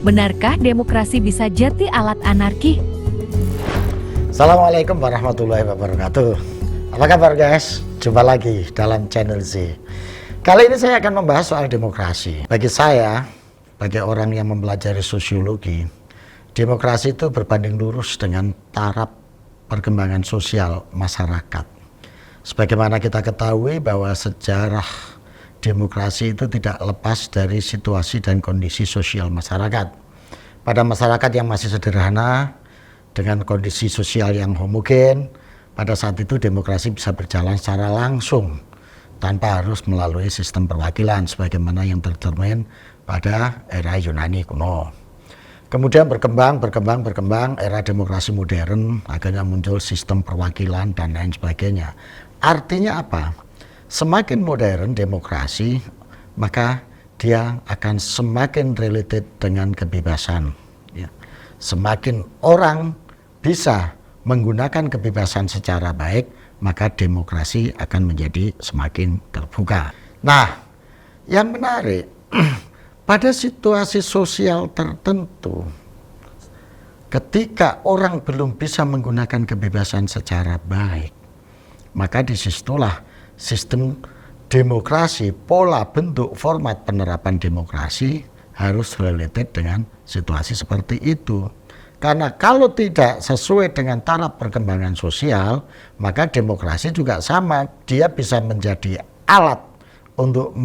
Benarkah demokrasi bisa jadi alat anarki? Assalamualaikum warahmatullahi wabarakatuh. Apa kabar guys? Jumpa lagi dalam channel Z. Kali ini saya akan membahas soal demokrasi. Bagi saya, bagi orang yang mempelajari sosiologi, demokrasi itu berbanding lurus dengan taraf perkembangan sosial masyarakat. Sebagaimana kita ketahui bahwa sejarah demokrasi itu tidak lepas dari situasi dan kondisi sosial masyarakat. Pada masyarakat yang masih sederhana, dengan kondisi sosial yang homogen, pada saat itu demokrasi bisa berjalan secara langsung tanpa harus melalui sistem perwakilan sebagaimana yang tercermin pada era Yunani kuno. Kemudian berkembang era demokrasi modern, akhirnya muncul sistem perwakilan dan lain sebagainya. Artinya apa? Semakin modern demokrasi, maka dia akan semakin related dengan kebebasan. Ya. Semakin orang bisa menggunakan kebebasan secara baik, maka demokrasi akan menjadi semakin terbuka. Nah, yang menarik, pada situasi sosial tertentu, ketika orang belum bisa menggunakan kebebasan secara baik, maka disitulah sistem demokrasi, pola bentuk format penerapan demokrasi harus related dengan situasi seperti itu. Karena kalau tidak sesuai dengan taraf perkembangan sosial, maka demokrasi juga sama. Dia bisa menjadi alat untuk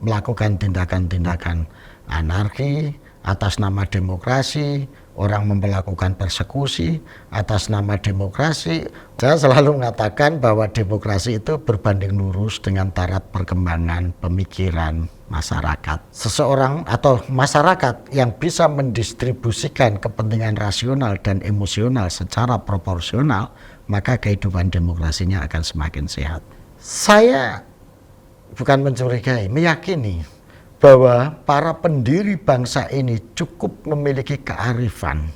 melakukan tindakan-tindakan anarki atas nama demokrasi, orang memperlakukan persekusi atas nama demokrasi. Saya selalu mengatakan bahwa demokrasi itu berbanding lurus dengan taraf perkembangan pemikiran masyarakat. Seseorang atau masyarakat yang bisa mendistribusikan kepentingan rasional dan emosional secara proporsional, maka kehidupan demokrasinya akan semakin sehat. Saya bukan mencurigai, meyakini bahwa para pendiri bangsa ini cukup memiliki kearifan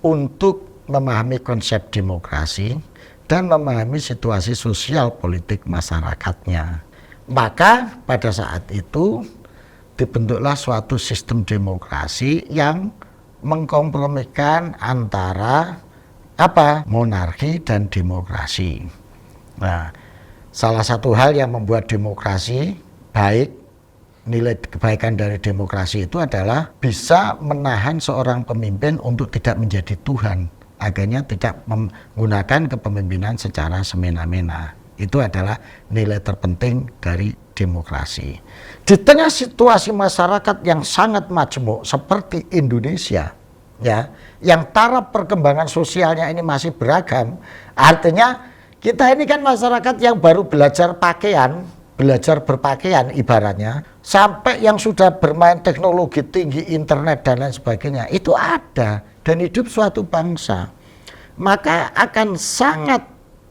untuk memahami konsep demokrasi dan memahami situasi sosial politik masyarakatnya. Maka pada saat itu dibentuklah suatu sistem demokrasi yang mengkompromikan antara monarki dan demokrasi. Nah, salah satu hal yang membuat demokrasi baik, nilai kebaikan dari demokrasi itu adalah bisa menahan seorang pemimpin untuk tidak menjadi Tuhan, akhirnya tidak menggunakan kepemimpinan secara semena-mena. Itu adalah nilai terpenting dari demokrasi. Di tengah situasi masyarakat yang sangat majemuk seperti Indonesia, ya, yang taraf perkembangan sosialnya ini masih beragam, artinya kita ini kan masyarakat yang baru belajar pakaian, belajar berpakaian ibaratnya, sampai yang sudah bermain teknologi tinggi, internet dan lain sebagainya, itu ada dan hidup suatu bangsa. Maka akan sangat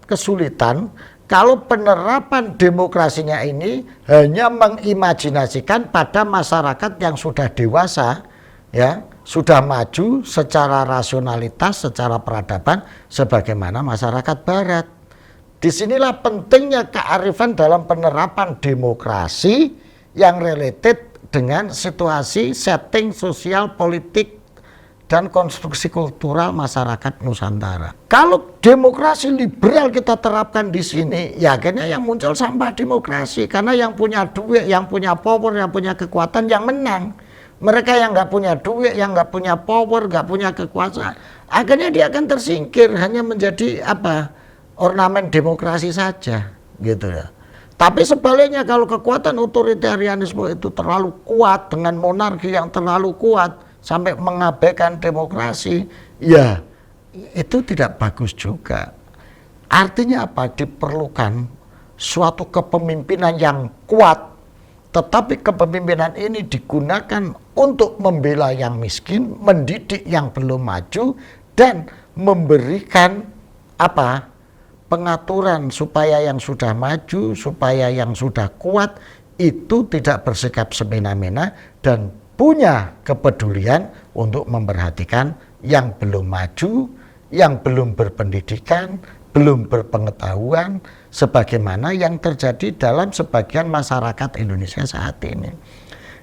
kesulitan kalau penerapan demokrasinya ini hanya mengimajinasikan pada masyarakat yang sudah dewasa, ya, sudah maju secara rasionalitas, secara peradaban sebagaimana masyarakat barat. Disinilah pentingnya kearifan dalam penerapan demokrasi yang related dengan situasi, setting sosial, politik, dan konstruksi kultural masyarakat Nusantara. Kalau demokrasi liberal kita terapkan di sini, ya akhirnya yang muncul sampah demokrasi. Karena yang punya duit, yang punya power, yang punya kekuatan yang menang. Mereka yang nggak punya duit, yang nggak punya power, nggak punya kekuasaan, akhirnya dia akan tersingkir, hanya menjadi ornamen demokrasi saja, gitu ya. Tapi sebaliknya kalau kekuatan otoritarianisme itu terlalu kuat dengan monarki yang terlalu kuat sampai mengabaikan demokrasi, ya itu tidak bagus juga. Artinya apa? Diperlukan suatu kepemimpinan yang kuat, tetapi kepemimpinan ini digunakan untuk membela yang miskin, mendidik yang belum maju, dan memberikan pengaturan supaya yang sudah maju, supaya yang sudah kuat itu tidak bersikap semena-mena dan punya kepedulian untuk memperhatikan yang belum maju, yang belum berpendidikan, belum berpengetahuan, sebagaimana yang terjadi dalam sebagian masyarakat Indonesia saat ini.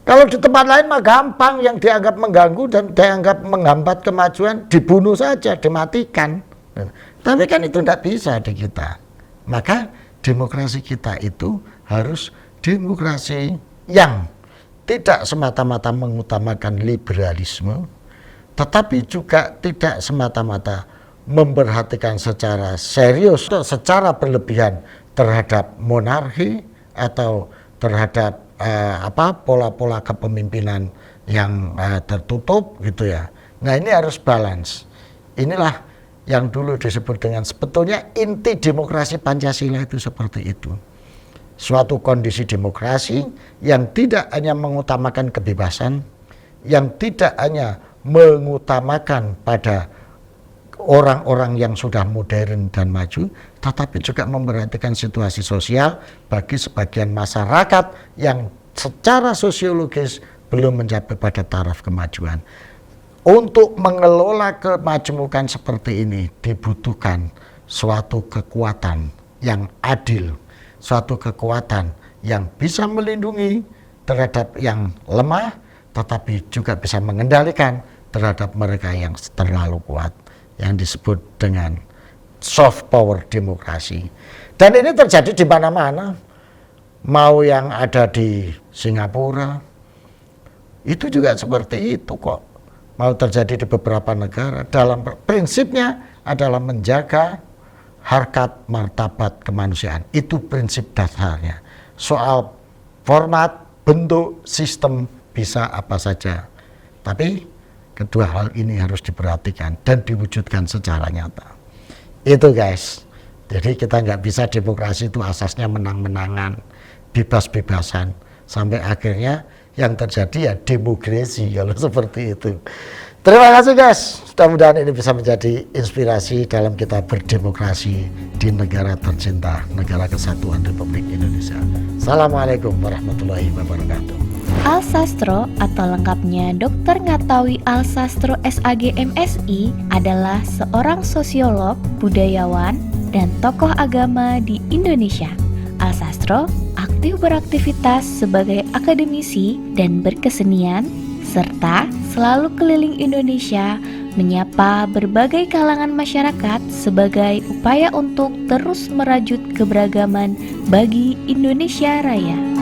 Kalau di tempat lain mah gampang, yang dianggap mengganggu dan dianggap menghambat kemajuan dibunuh saja, dimatikan. Tapi kan itu tidak bisa di kita. Maka demokrasi kita itu harus demokrasi yang tidak semata-mata mengutamakan liberalisme, tetapi juga tidak semata-mata memperhatikan secara serius, secara berlebihan terhadap monarki atau terhadap pola-pola kepemimpinan yang tertutup gitu ya. Nah, ini harus balance. Inilah yang dulu disebut dengan sebetulnya inti demokrasi Pancasila itu seperti itu. Suatu kondisi demokrasi yang tidak hanya mengutamakan kebebasan, yang tidak hanya mengutamakan pada orang-orang yang sudah modern dan maju, tetapi juga memperhatikan situasi sosial bagi sebagian masyarakat yang secara sosiologis belum mencapai pada taraf kemajuan. Untuk mengelola kemajemukan seperti ini dibutuhkan suatu kekuatan yang adil, suatu kekuatan yang bisa melindungi terhadap yang lemah, tetapi juga bisa mengendalikan terhadap mereka yang terlalu kuat, yang disebut dengan soft power demokrasi. Dan ini terjadi di mana-mana, mau yang ada di Singapura, itu juga seperti itu kok. Mau terjadi di beberapa negara, dalam prinsipnya adalah menjaga harkat martabat kemanusiaan. Itu prinsip dasarnya. Soal format, bentuk, sistem bisa apa saja. Tapi kedua hal ini harus diperhatikan dan diwujudkan secara nyata. Itu guys. Jadi kita nggak bisa demokrasi itu asasnya menang-menangan, bebas-bebasan. Sampai akhirnya yang terjadi ya demokrasi kalau seperti itu. Terima kasih guys. Mudah-mudahan ini bisa menjadi inspirasi dalam kita berdemokrasi di negara tercinta, negara kesatuan Republik Indonesia. Assalamualaikum warahmatullahi wabarakatuh. Alsastro atau lengkapnya Dr. Ngatawi Alsastro SAG MSI adalah seorang sosiolog, budayawan, dan tokoh agama di Indonesia. Alsastro aktif beraktivitas sebagai akademisi dan berkesenian, serta selalu keliling Indonesia menyapa berbagai kalangan masyarakat sebagai upaya untuk terus merajut keberagaman bagi Indonesia Raya.